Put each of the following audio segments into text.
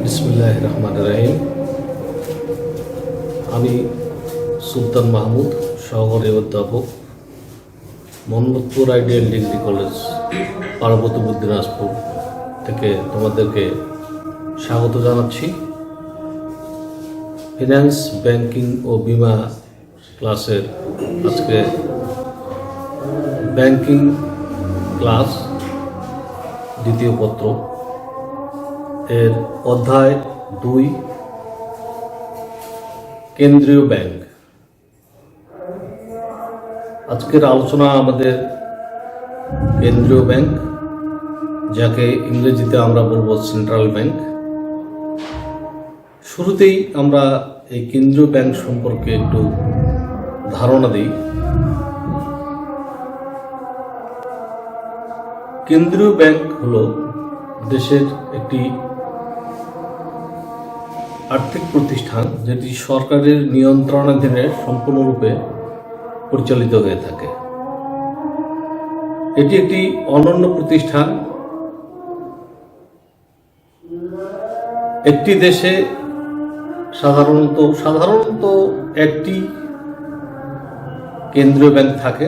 বিসমিল্লাহির রহমানির রহিম। আমি সুলতান মাহমুদ, সহকারী অধ্যাপক, Mohammadpur ideal degree college, Parbatipur, Dinajpur থেকে তোমাদেরকে স্বাগত জানাচ্ছি। ফিন্যান্স, ব্যাংকিং ও বিমা ক্লাসের আজকে ব্যাংকিং ক্লাস দ্বিতীয় পত্র এর অধ্যায় 2, কেন্দ্রীয় ব্যাংক। আজকের আলোচনা আমাদের কেন্দ্রীয় ব্যাংক, যাকে ইংরেজিতে আমরা বলবো সেন্ট্রাল ব্যাংক। শুরুতেই আমরা এই কেন্দ্রীয় ব্যাংক সম্পর্কে একটু ধারণা দিই। কেন্দ্রীয় ব্যাংক হলো দেশের একটি আর্থিক প্রতিষ্ঠান যেটি সরকারের নিয়ন্ত্রণাধীনে সম্পূর্ণরূপে পরিচালিত হয়ে থাকে। এটি একটি অনন্য প্রতিষ্ঠান। একটি দেশে সাধারণত একটি কেন্দ্রীয় ব্যাংক থাকে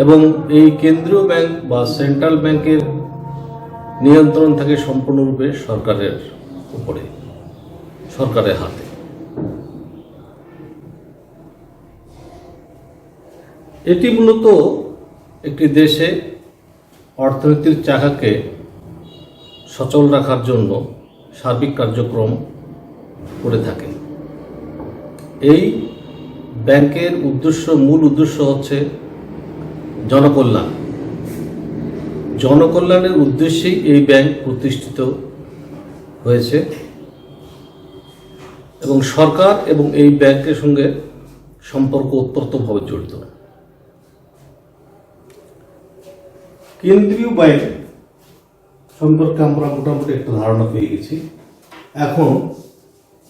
এবং এই কেন্দ্রীয় ব্যাংক বা সেন্ট্রাল ব্যাংকের নিয়ন্ত্রণ থাকে সম্পূর্ণরূপে সরকারের উপরে, সরকারের হাতে। এটি মূলত একটি দেশে অর্থনীতির চাকাকে সচল রাখার জন্য সার্বিক কার্যক্রম করে থাকে। এই ব্যাংকের মূল উদ্দেশ্য হচ্ছে জনকল্যাণ। জনকল্যাণের উদ্দেশ্যেই এই ব্যাংক প্রতিষ্ঠিত হয়েছে এবং সরকার এবং এই ব্যাংকের সঙ্গে সম্পর্ক ওতপ্রোতভাবে জড়িত। কেন্দ্রীয় ব্যাংক সম্পর্কে আমরা মোটামুটি একটা ধারণা পেয়ে গেছি। এখন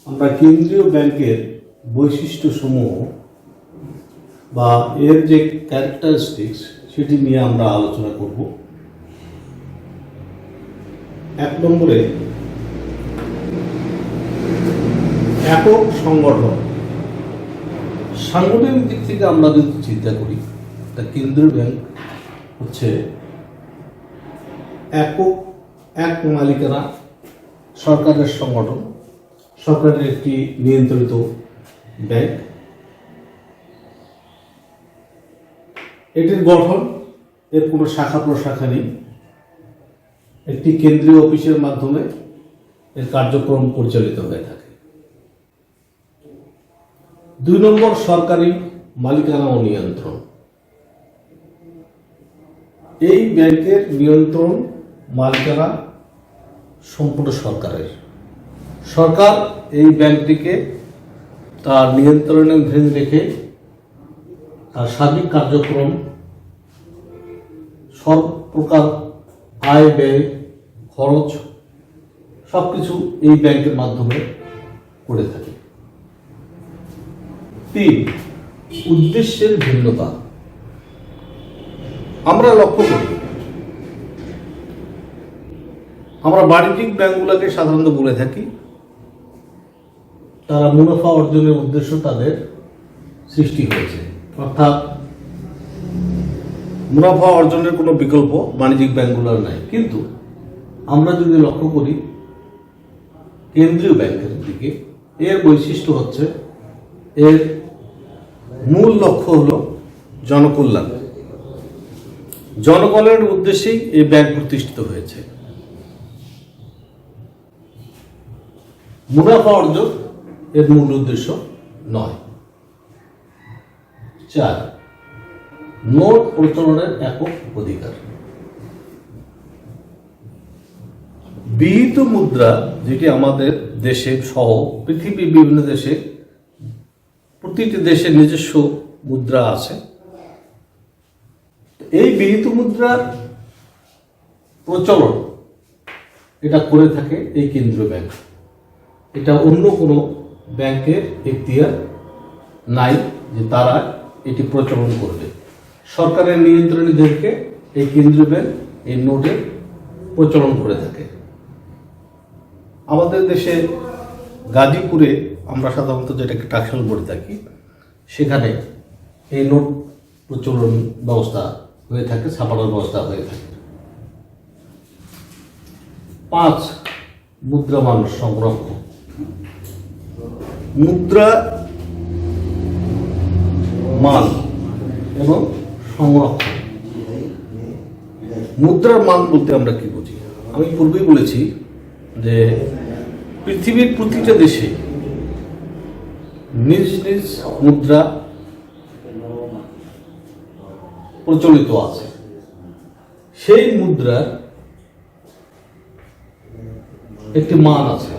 আমরা কেন্দ্রীয় ব্যাংকের বৈশিষ্ট্যসমূহ বা এর যে ক্যারেক্টারিস্টিক্স সেটি নিয়ে আমরা আলোচনা করব। 1 নম্বরে একক সংগঠন। সাংগঠনিক দিক থেকে আমরা যদি চিন্তা করি, তা কেন্দ্রীয় ব্যাংক হচ্ছে এক মালিকানা সরকারের সংগঠন, সরকারের একটি নিয়ন্ত্রিত ব্যাংক। এটির গঠন, এর কোনো শাখা প্রশাখা নেই। একটি কেন্দ্রীয় অফিসের মাধ্যমে এর কার্যক্রম পরিচালিত হয়ে থাকে। 2 নম্বর, সরকারি মালিকানা ও নিয়ন্ত্রণ। এই ব্যাংকের নিয়ন্ত্রণ, মালিকানা সম্পূর্ণ সরকারের। সরকার এই ব্যাংকটিকে তার নিয়ন্ত্রণের অধীনে রেখে তার সার্বিক কার্যক্রম, সব প্রকার আয়, ব্যয়, খরচ সবকিছু এই ব্যাংকের মাধ্যমে করে থাকে। 3, উদ্দেশ্যের ভিন্নতা। আমরা লক্ষ্য করি, আমরা বাণিজ্যিক ব্যাংকগুলোকে সাধারণত বলে থাকি তারা মুনাফা অর্জনের উদ্দেশ্য তাদের সৃষ্টি হয়েছে, অর্থাৎ মুনাফা অর্জনের কোনো বিকল্প বাণিজ্যিক ব্যাংকগুলোর নাই। কিন্তু আমরা যদি লক্ষ্য করি কেন্দ্রীয় ব্যাংকের দিকে, এর বৈশিষ্ট্য হচ্ছে এর মূল লক্ষ্য হল জনকল্যাণ। জনকল্যাণের উদ্দেশ্যেই এই ব্যাংক প্রতিষ্ঠিত হয়েছে। মুনাফা অর্জন এর মূল উদ্দেশ্য নয়। 4, নোট প্রচলনের একক অধিকার। বিহিত মুদ্রা, যেটি আমাদের দেশে সহ পৃথিবীর বিভিন্ন দেশে, প্রতিটি দেশের নিজস্ব মুদ্রা আছে। এই বিহিত মুদ্রার প্রচলন এটা করে থাকে এই কেন্দ্রীয় ব্যাংক। এটা অন্য কোনো ব্যাংকের এখতিয়ার নাই যে তারা এটি প্রচলন করবে। সরকারের নিয়ন্ত্রণে দেখে এই কেন্দ্রীয় ব্যাংক এই নোটের প্রচলন করে থাকে। আমাদের দেশে গাজীপুরে আমরা সাধারণত যেটাকে টাকশাল বলে থাকি, সেখানে এই নোট প্রচলন ব্যবস্থা হয়ে থাকে, ছাপানোর ব্যবস্থা হয়ে থাকে। 5 মুদ্রামান সংরক্ষণ। মুদ্রা মান এবং সংরক্ষণ। মুদ্রার মান বলতে আমরা কি বুঝি? আমি পূর্বেই বলেছি যে পৃথিবীর প্রতিটা দেশে নিজ নিজ মুদ্রা প্রচলিত আছে। সেই মুদ্রার একটি মান আছে।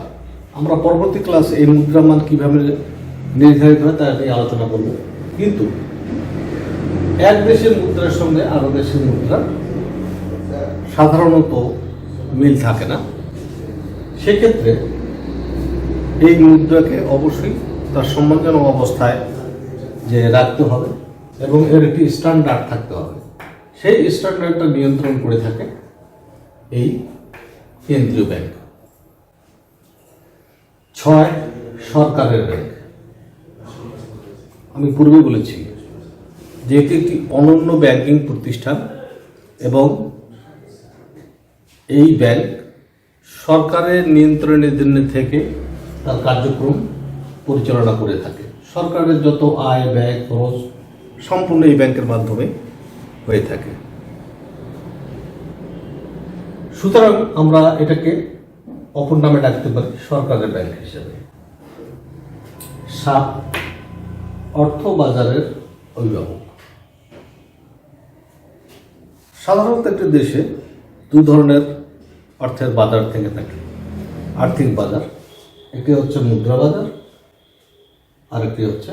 আমরা পরবর্তী ক্লাসে এই মুদ্রা মান কিভাবে নির্ধারিত হয় তা নিয়ে আলোচনা করব। কিন্তু এক দেশের মুদ্রার সঙ্গে আরো দেশের মুদ্রা সাধারণত মিল থাকে না। সেক্ষেত্রে এই মুদ্রাকে অবশ্যই তার সম্মানজনক অবস্থায় যে রাখতে হবে এবং এর একটি স্ট্যান্ডার্ড থাকতে হবে। সেই স্ট্যান্ডার্ডটা নিয়ন্ত্রণ করে থাকে এই কেন্দ্রীয় ব্যাংক। 6 সরকারের ব্যাংক। আমি পূর্বে বলেছি যে এটি একটি অনন্য ব্যাংকিং প্রতিষ্ঠান এবং এই ব্যাংক সরকারের নিয়ন্ত্রণাধীন থেকে তার কার্যক্রম পরিচালনা করে থাকে। সরকারের যত আয় ব্যয় খরচ সম্পূর্ণ এই ব্যাংকের মাধ্যমে হয়ে থাকে। সুতরাং আমরা এটাকে অপর নামে ডাকতে পারি সরকারের ব্যাংক হিসেবে। 7 অর্থ বাজারের অভিভাবক। সাধারণত একটি দেশে 2 ধরনের অর্থের বাজার থেকে থাকে। আর্থিক বাজার, একটি হচ্ছে মুদ্রা বাজার, আর একটি হচ্ছে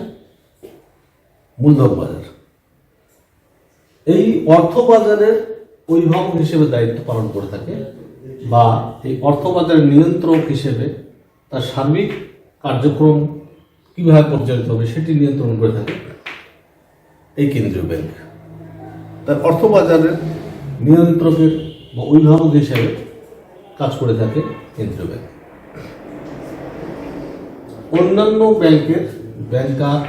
মূলধন বাজার। এই অর্থ বাজারের অভিভাবক হিসেবে দায়িত্ব পালন করে থাকে বা এই অর্থ বাজারের নিয়ন্ত্রক হিসেবে তার সার্বিক কার্যক্রম কিভাবে পরিচালিত হবে সেটি নিয়ন্ত্রণ করে থাকে এই কেন্দ্রীয় ব্যাংক। তার অর্থ বাজারের নিয়ন্ত্রকের বা অভিভাবক হিসেবে কাজ করে থাকে কেন্দ্রীয় ব্যাংক। অন্যান্য ব্যাংকের ব্যাংকার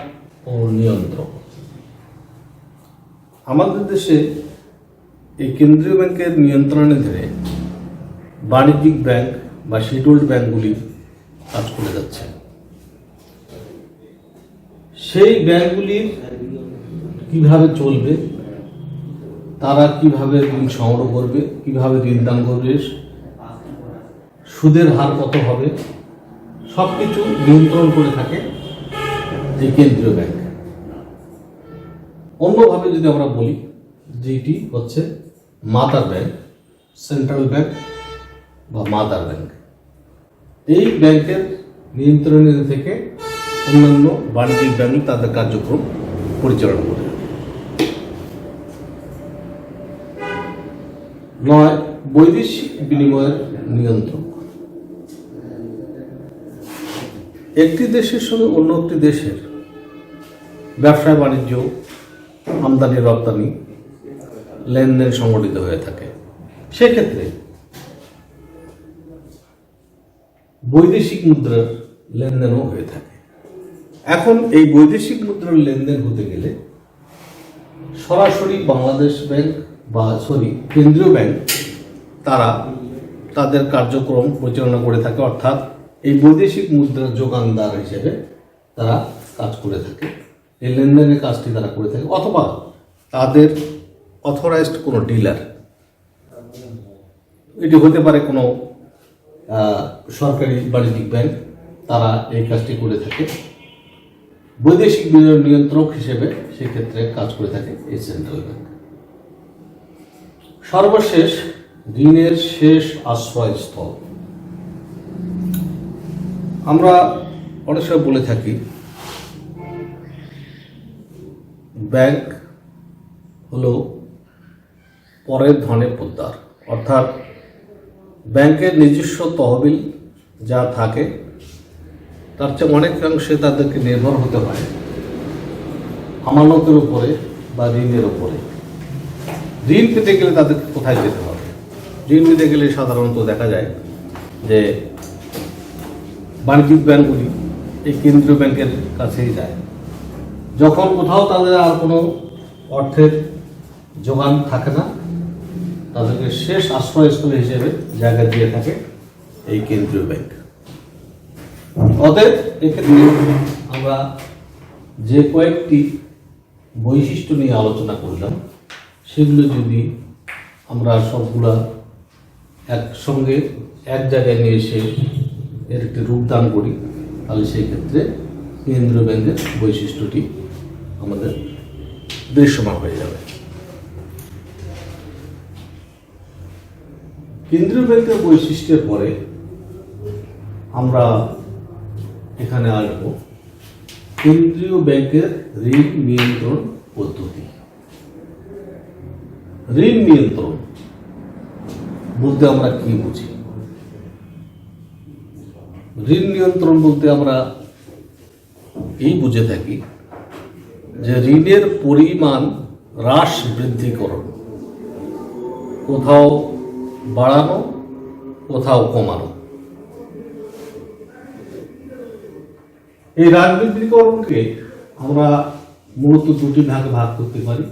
ও নিয়ন্ত্রক। আমাদের দেশে এই কেন্দ্রীয় ব্যাংকের নিয়ন্ত্রণাধীনে বাণিজ্যিক ব্যাংক বা শিডিউল্ড ব্যাংকগুলি কাজ করে যাচ্ছে। সেই ব্যাংকগুলি কিভাবে চলবে, তারা কিভাবে ঋণ সংগ্রহ করবে, কিভাবে ঋণ দান করবে, সুদের হার কত হবে, সবকিছু নিয়ন্ত্রণ করে থাকে এই কেন্দ্রীয় ব্যাংক। অন্যভাবে যদি আমরা বলি যেটি হচ্ছে মাদার ব্যাংক, সেন্ট্রাল ব্যাংক বা মাদার ব্যাংক। এই ব্যাংকের নিয়ন্ত্রণে থেকে অন্যান্য বাণিজ্যিক ব্যাংক তাদের কার্যক্রম পরিচালনা করে। 9 বৈদেশিক বিনিময়ের নিয়ন্ত্রক। একটি দেশের সঙ্গে অন্য একটি দেশের ব্যবসা বাণিজ্য, আমদানি রপ্তানি, লেনদেন সংগঠিত হয়ে থাকে। সেক্ষেত্রে বৈদেশিক মুদ্রার লেনদেনও হয়ে থাকে। এখন এই বৈদেশিক মুদ্রার লেনদেন হতে গেলে সরাসরি বাংলাদেশ ব্যাংক বা কেন্দ্রীয় ব্যাংক তারা তাদের কার্যক্রম পরিচালনা করে থাকে, অর্থাৎ এই বৈদেশিক মুদ্রার যোগানদার হিসেবে তারা কাজ করে থাকে। এই লেনদেনের কাজটি তারা করে থাকে, অথবা তাদের অথরাইজড কোনো ডিলার, এটি হতে পারে কোনো সরকারি বাণিজ্যিক ব্যাংক, তারা এই কাজটি করে থাকে। বৈদেশিক বিনিয়োগ নিয়ন্ত্রক হিসেবে সেক্ষেত্রে কাজ করে থাকে এই সেন্ট্রাল ব্যাংক। সর্বশেষ ঋণের শেষ আশ্রয়স্থল। আমরা অনেক সময় বলে থাকি ব্যাংক হলো পরের ধনের পোদ্দার, অর্থাৎ ব্যাংকের নিজস্ব তহবিল যা থাকে তার চেয়ে অনেকাংশে তাদেরকে নির্ভর হতে হয় আমানতের উপরে বা ঋণের উপরে। ঋণ পেতে গেলে তাদেরকে কোথায় যেতে হবে? ঋণ পেতে গেলে সাধারণত দেখা যায় যে বাণিজ্যিক ব্যাংকগুলি এই কেন্দ্রীয় ব্যাংকের কাছেই যায়। যখন কোথাও তাদের আর কোনো অর্থের যোগান থাকে না, তাদেরকে শেষ আশ্রয়স্থল হিসেবে জায়গা দিয়ে থাকে এই কেন্দ্রীয় ব্যাংক। অতএব এক্ষেত্রে আমরা যে কয়েকটি বৈশিষ্ট্য নিয়ে আলোচনা করলাম, সেগুলো যদি আমরা সবগুলা একসঙ্গে এক জায়গায় নিয়ে এসে এর একটি রূপদান করি, তাহলে সেই ক্ষেত্রে কেন্দ্রীয় ব্যাংকের বৈশিষ্ট্যটি আমাদের দৃশ্যমান হয়ে যাবে। কেন্দ্রীয় ব্যাংকের বৈশিষ্ট্যের পরে আমরা এখানে আসব কেন্দ্রীয় ব্যাংকের ঋণ নিয়ন্ত্রণ পদ্ধতি। ঋণ নিয়ন্ত্রণ বলতে আমরা কি বুঝি? ঋণ নিয়ন্ত্রণ বলতে আমরা এই বুঝে থাকি যে ঋণের পরিমাণ হ্রাস বৃদ্ধিকরণ, কোথাও বাড়ানো, কোথাও কমানো। এই হ্রাস বৃদ্ধিকরণকে আমরা মূলত দুটি ভাগে ভাগ করতে পারি।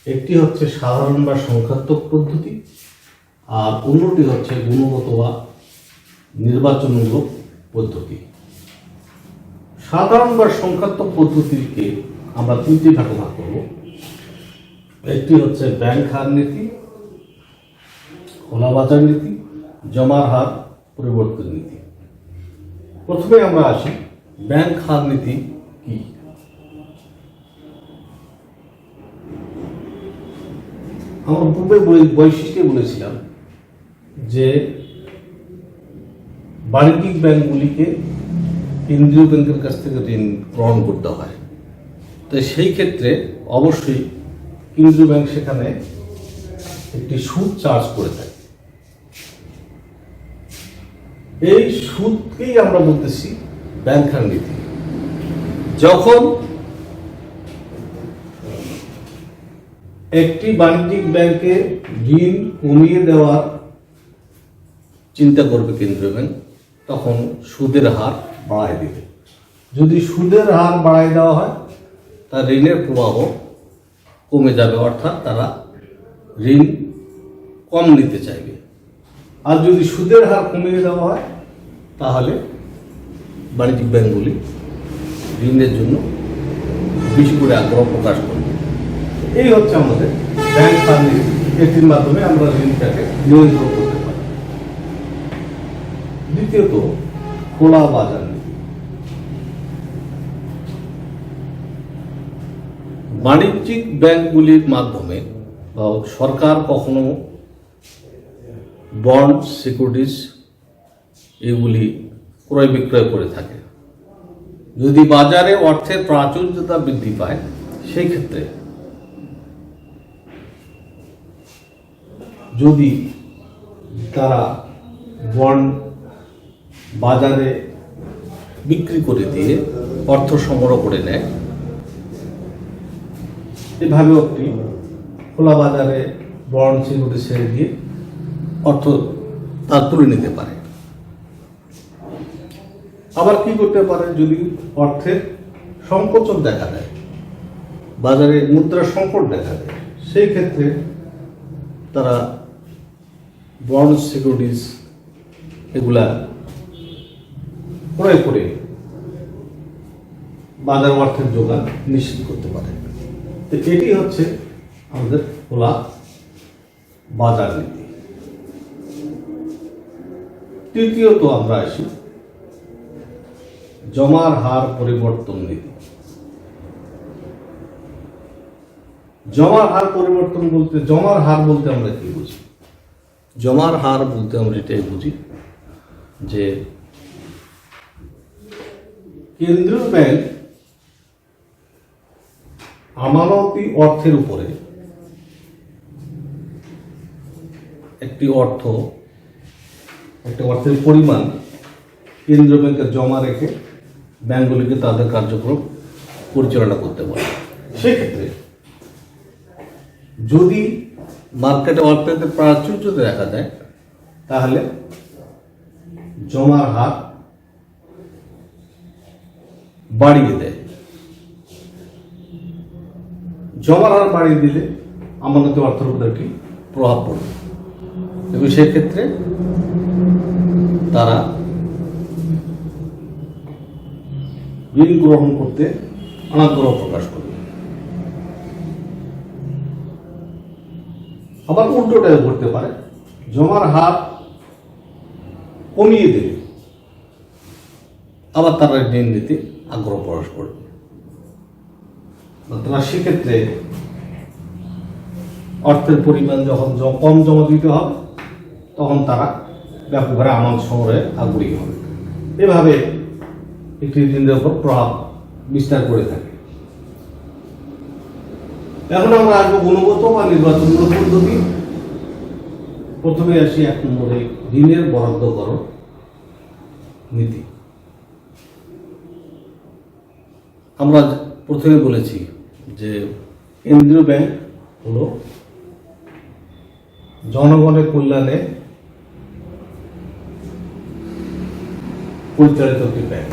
একটি হচ্ছে সাধারণ বা সংখ্যাত্মক পদ্ধতি, আর অন্যটি হচ্ছে গুণগত বা নির্বাচনমূলক পদ্ধতি। সাধারণ বা সংখ্যাত্মক পদ্ধতিকে আমরা তিনটি ভাগে ভাগ করব। একটি হচ্ছে ব্যাংক হার নীতি, খোলা বাজার নীতি, জমার হার পরিবর্তন নীতি। প্রথমে আমরা আসি ব্যাংক হার নীতি কি। আমরা পূর্বে বৈশিষ্ট্যে বলেছিলাম যে বাণিজ্যিক ব্যাংকগুলিকে কেন্দ্রীয় ব্যাংকের কাছ থেকে ঋণ গ্রহণ করতে হয়। তো সেই ক্ষেত্রে অবশ্যই কেন্দ্রীয় ব্যাংক সেখানে একটি সুদ চার্জ করে থাকে। এই সুদকেই আমরা বলতেছি ব্যাংক হার নীতি। যখন একটি বাণিজ্যিক ব্যাংকে ঋণ কমিয়ে দেওয়ার চিন্তা করবে কেন্দ্রীয় ব্যাংক, তখন সুদের হার বাড়ায় দেবে। যদি সুদের হার বাড়ায় দেওয়া হয়, তার ঋণের প্রবাহ কমে যাবে, অর্থাৎ তারা ঋণ কম নিতে চাইবে। আর যদি সুদের হার কমিয়ে দেওয়া হয়, তাহলে বাণিজ্যিক ব্যাংকগুলি ঋণের জন্য বেশি করে আগ্রহ প্রকাশ করবে। এই হচ্ছে আমাদের ব্যাংক হার নীতি। এটির মাধ্যমে আমরা ঋণটাকে নিয়ন্ত্রণ করতে পারি। দ্বিতীয়ত খোলা বাজার নীতি। বাণিজ্যিক ব্যাংকগুলির মাধ্যমে সরকার কখনো বন্ড, সিকিউরিটিজ এগুলি ক্রয় বিক্রয় করে থাকে। যদি বাজারে অর্থের প্রাচুর্যতা বৃদ্ধি পায়, সেই ক্ষেত্রে যদি তারা বন্ড বাজারে বিক্রি করে দিয়ে অর্থ সংগ্রহ করে নেয়, এভাবে একটি খোলা বাজারে বন্ড, সিকিউরিটি ছেড়ে দিয়ে অর্থ তার তুলে নিতে পারে। আবার কি করতে পারে? যদি অর্থের সংকোচন দেখা দেয়, বাজারে মুদ্রার সংকট দেখা দেয়, সেই ক্ষেত্রে তারা বন্ড, সিকিউরিটিজ এগুলা ক্রয় করে বাজার অর্থের যোগান নিশ্চিত করতে পারে। তো এটি হচ্ছে আমাদের খোলা বাজার নীতি। তৃতীয়ত আমরা আসি জমার হার পরিবর্তন নীতি। জমার হার পরিবর্তন বলতে, জমার হার বলতে আমরা কি বুঝি? জমার হার বলতে আমরা এটাই বুঝি যে কেন্দ্রীয় ব্যাংক আমানতি অর্থের উপরে একটি অর্থের পরিমাণ কেন্দ্রীয় ব্যাংকে জমা রেখে ব্যাংকগুলিকে তাদের কার্যক্রম পরিচালনা করতে পারে। সেক্ষেত্রে যদি মার্কেটে অর্থের প্রাচুর্য দেখা যায়, তাহলে জমার হার বাড়িয়ে দেয়। জমার হার বাড়িয়ে দিলে আমানতের অর্থের উপর একটি প্রভাব পড়বে এবং সেক্ষেত্রে তারা ঋণ গ্রহণ করতে অনাগ্রহ প্রকাশ করবে। আবার উল্টোটাও ঘটতে পারে, জমার হার কমিয়ে দেবে, আবার তারা ঋণ নিতে আগ্রহ প্রকাশ করবে। তারা সেক্ষেত্রে অর্থের পরিমাণ যখন কম জমা দিতে হবে তখন তারা ব্যাপক হারে আমানত সংগ্রহে আগ্রহী হবে। এভাবে একটি ঋণের উপর প্রভাব বিস্তার করে থাকে। এখন আমরা আসবো গুণগত বা নির্বাচনমূলক পদ্ধতি। প্রথমে আসি 1 নম্বরে ঋণের বরাদ্দকরণ নীতি। আমরা প্রথমে বলেছি যে কেন্দ্রীয় ব্যাংক হলো জনগণের কল্যাণে পরিচালিত একটি ব্যাংক,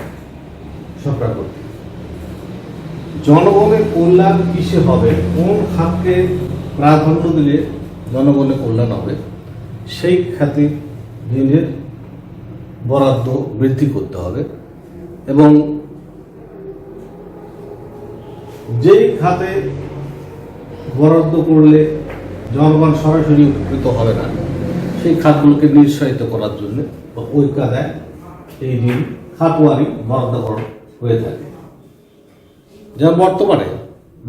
সরকার কর্তৃক। জনগণের কল্যাণ কিসে হবে, কোন খাতকে প্রাধান্য দিলে জনগণের কল্যাণ হবে, সেই খাতে ঋণের বরাদ্দ বৃদ্ধি করতে হবে এবং যেই খাতে বরাদ্দ করলে জনগণ সরাসরি উপকৃত হবে না সেই খাতগুলোকে নিরুৎসাহিত করার জন্য বা ওই কাদায় এই ঋণ খাতওয়ারি বরাদ্দকরণ হয়ে থাকে। যেমন বর্তমানে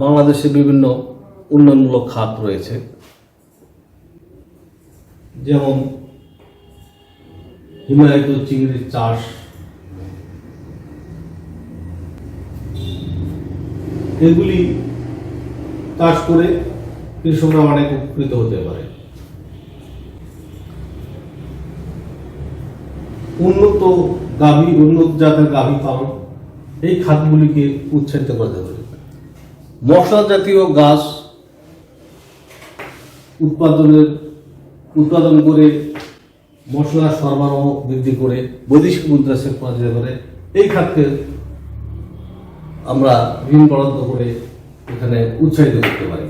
বাংলাদেশে বিভিন্ন উন্নয়নমূলক খাত রয়েছে, যেমন হিমায়িত চিংড়ির চাষ, এগুলি চাষ করে কৃষকরা অনেক উপকৃত হতে পারে। উন্নত জাতের গাভী পালন, এই খাতগুলিকে উৎসাহিত করতে পারে। মশলা জাতীয় গাছ উৎপাদন করে মশলা সরবরাহ বৃদ্ধি করে বৈদেশিক মুদ্রা সেভ করা যেতে পারে। এই খাতকে আমরা ঋণ বরাদ্দ করে এখানে উৎসাহিত করতে পারি।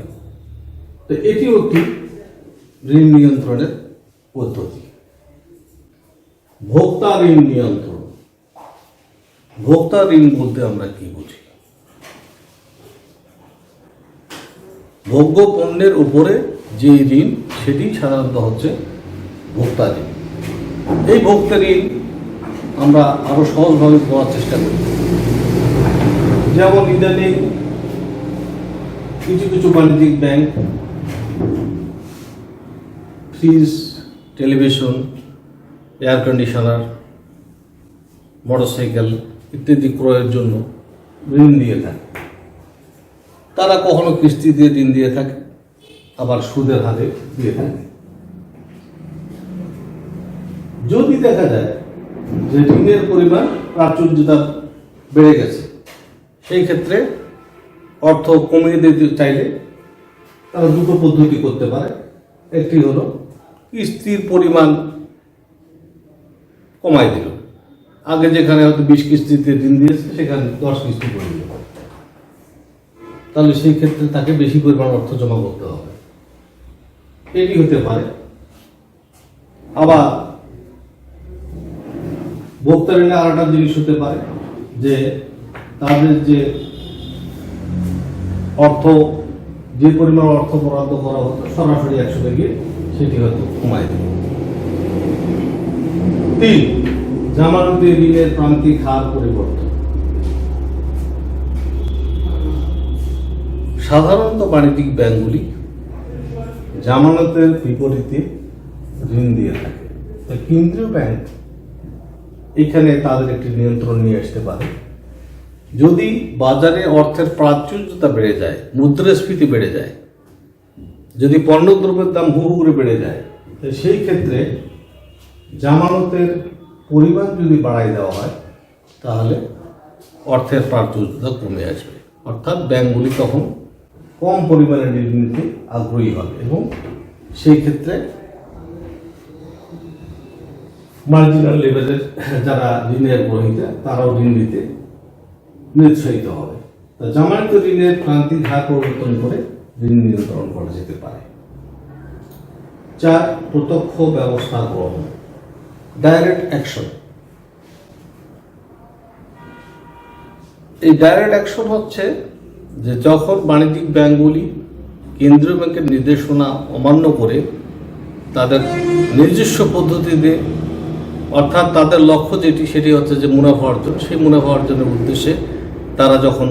তো এটিও একটি ঋণ নিয়ন্ত্রণের পদ্ধতি। ভোক্তা ঋণ নিয়ন্ত্রণ। ভোক্তা ঋণ বলতে আমরা কি বুঝি? ভোগ্য পণ্যের উপরে যে ঋণ, সেটি সাধারণত হচ্ছে ভোক্তা ঋণ। এই ভোক্তা ঋণ আমরা আরো সহজভাবে পাওয়ার চেষ্টা করি। যেমন ইদানিং কিছু কিছু বাণিজ্যিক bank fridge, television, air conditioner, motorcycle ইত্যাদি ক্রয়ের জন্য ঋণ দিয়ে থাকে। তারা কখনো কিস্তি দিয়ে ঋণ দিয়ে থাকে, আবার সুদের হারে দিয়ে থাকে। যদি দেখা যায় যে ঋণের পরিমাণ প্রাচুর্যতা বেড়ে গেছে, সেই ক্ষেত্রে অর্থ কমিয়ে দিতে চাইলে তারা দুটো পদ্ধতি করতে পারে। একটি হলো কিস্তির পরিমাণ কমাই দিল, আগে যেখানে হয়তো 20 কিস্তিতে ঋণ দিয়েছে সেখানে 10 কিস্তি করে দিল, তাহলে সেই ক্ষেত্রে তাকে বেশি পরিমাণ অর্থ জমা করতে হবে। এটি হতে পারে। আবার ভোক্তা ঋণে আর একটা জিনিস হতে পারে যে তাদের যে পরিমাণ অর্থ বরাদ্দ করা হতো সরাসরি 100 গিয়ে সেটি হয়তো কমায় দেবে। 3, জামানতি ঋণের প্রান্তিক হার পরিবর্তন। সাধারণত বাণিজ্যিক ব্যাংকগুলি জামানতের বিপরীতে ঋণ দিয়ে থাকে। কেন্দ্রীয় ব্যাংক এখানে তাদের একটি নিয়ন্ত্রণ নিয়ে আসতে পারে। যদি বাজারে অর্থের প্রাচুর্যতা বেড়ে যায়, মুদ্রাস্ফীতি বেড়ে যায়, যদি পণ্যদ্রব্যের দাম হু হু করে বেড়ে যায়, সেই ক্ষেত্রে জামানতের পরিমাণ যদি বাড়াই দেওয়া হয় তাহলে অর্থের প্রাচুর্যতা কমে আসবে। অর্থাৎ ব্যাংকগুলি তখন কম পরিমাণে ঋণ নিতে আগ্রহী হবে এবং সেই ক্ষেত্রে মার্জিনাল লেভেলের যারা ঋণের গ্রহীতা তারাও ঋণ দিতে নিরুৎসাহিত হবে। তা জামানত ঋণের প্রান্তিক হার পরিবর্তন করে ঋণ নিয়ন্ত্রণ করা যেতে পারে। 4, প্রত্যক্ষ ব্যবস্থা গ্রহণ, ডাইরেক্ট অ্যাকশন। এই ডাইরেক্ট অ্যাকশন হচ্ছে যে যখন বাণিজ্যিক ব্যাংকগুলি কেন্দ্রীয় ব্যাংকের নির্দেশনা অমান্য করে তাদের নিজস্ব পদ্ধতিতে, অর্থাৎ তাদের লক্ষ্য যেটি সেটি হচ্ছে যে মুনাফা অর্জন, সেই মুনাফা অর্জনের উদ্দেশ্যে তারা যখন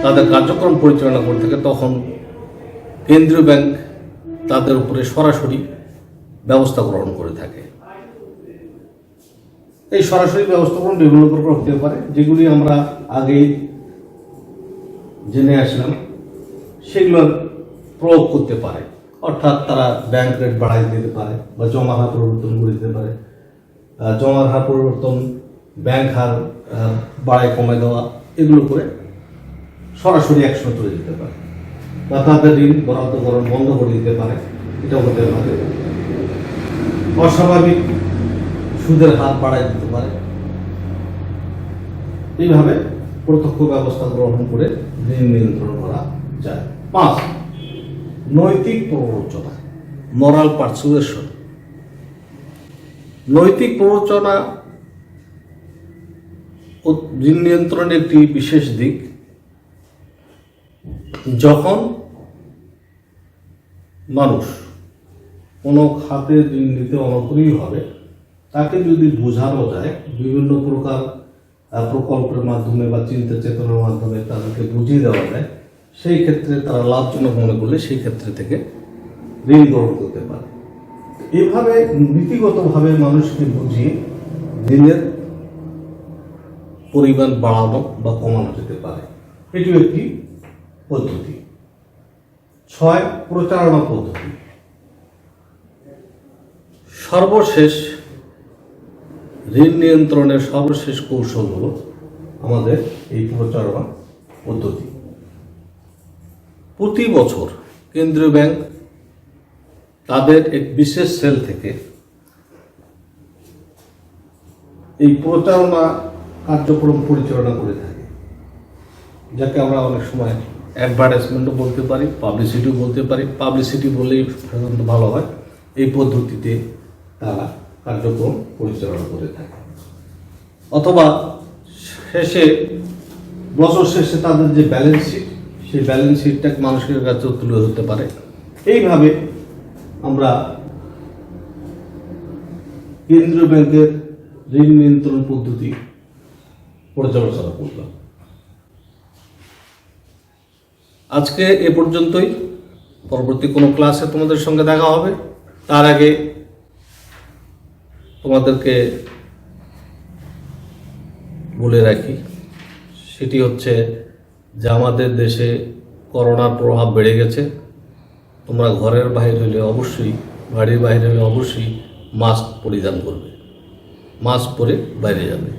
তাদের কার্যক্রম পরিচালনা করে থাকে তখন কেন্দ্রীয় ব্যাংক তাদের উপরে সরাসরি ব্যবস্থা গ্রহণ করে থাকে। এই সরাসরি ব্যবস্থা গ্রহণ বিভিন্ন প্রকার হতে পারে, যেগুলি আমরা আগেই জেনে আসলাম। সেগুলোর প্রয়োগ করতে পারে, অর্থাৎ তারা ব্যাংক রেট বাড়াই দিতে পারে বা জমার হার পরিবর্তন করে দিতে পারে। জমার হার পরিবর্তন, ব্যাংক হার বাড়ায় কমে দেওয়া, এগুলো করে সরাসরি অ্যাকশন চলে যেতে পারে। বা তাদের ঋণ বরাদ্দকরণ বন্ধ করে দিতে পারে, এটা হতে পারে। অস্বাভাবিক সুদের হার বাড়াই দিতে পারে। এইভাবে প্রত্যক্ষ ব্যবস্থা গ্রহণ করে ঋণ নিয়ন্ত্রণ করা যায়। 5, নৈতিক প্ররোচনা, মোরাল পারসুয়েশন। নৈতিক প্ররোচনা ও ঋণ নিয়ন্ত্রণের একটি বিশেষ দিক। যখন মানুষ কোনো খাতে ঋণ নিতে অনগ্রহী হবে, তাকে যদি বোঝানো যায় বিভিন্ন প্রকার প্রকল্পের মাধ্যমে বা চিন্তা চেতনার মাধ্যমে তাদেরকে বুঝিয়ে দেওয়া যায়, সেই ক্ষেত্রে তারা লাভজনক মনে করলে সেই ক্ষেত্রে থেকে ঋণ গ্রহণ করতে পারে। এভাবে নীতিগতভাবে মানুষকে বুঝিয়ে ঋণের পরিমাণ বাড়ানো বা কমানো যেতে পারে, এটিও একটি পদ্ধতি। 6, প্রচারণা পদ্ধতি। সর্বশেষ ঋণ নিয়ন্ত্রণের সর্বশেষ কৌশল হল আমাদের এই প্রচারণা পদ্ধতি। প্রতি বছর কেন্দ্রীয় ব্যাংক তাদের এক বিশেষ সেল থেকে এই প্রচারণা কার্যক্রম পরিচালনা করে থাকে, যাকে আমরা অনেক সময় অ্যাডভার্টাইজমেন্টও বলতে পারি, পাবলিসিটিও বলতে পারি। পাবলিসিটি বললেই সাধারণত ভালো হয়। এই পদ্ধতিতে তারা কার্যক্রম পরিচালনা করে থাকে। অথবা বছর শেষে তাদের যে ব্যালেন্স শিট, সেই ব্যালেন্স শিটটাকে মানুষের কাছে তুলে ধরতে পারে। এইভাবে আমরা কেন্দ্রীয় ব্যাংকের ঋণ নিয়ন্ত্রণ পদ্ধতি পর্যালোচনা করলাম। আজকে এ পর্যন্তই। পরবর্তী কোনো ক্লাসে তোমাদের সঙ্গে দেখা হবে। তার আগে তোমাদেরকে বলে রাখি, সেটি হচ্ছে যে আমাদের দেশে করোনার প্রভাব বেড়ে গেছে। তোমরা ঘরের বাইরে হলে অবশ্যই, বাড়ির বাইরে হলে অবশ্যই মাস্ক পরিধান করবে, মাস্ক পরে বাইরে যাবে।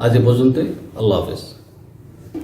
আজ এ পর্যন্তই। আল্লাহ হাফেজ।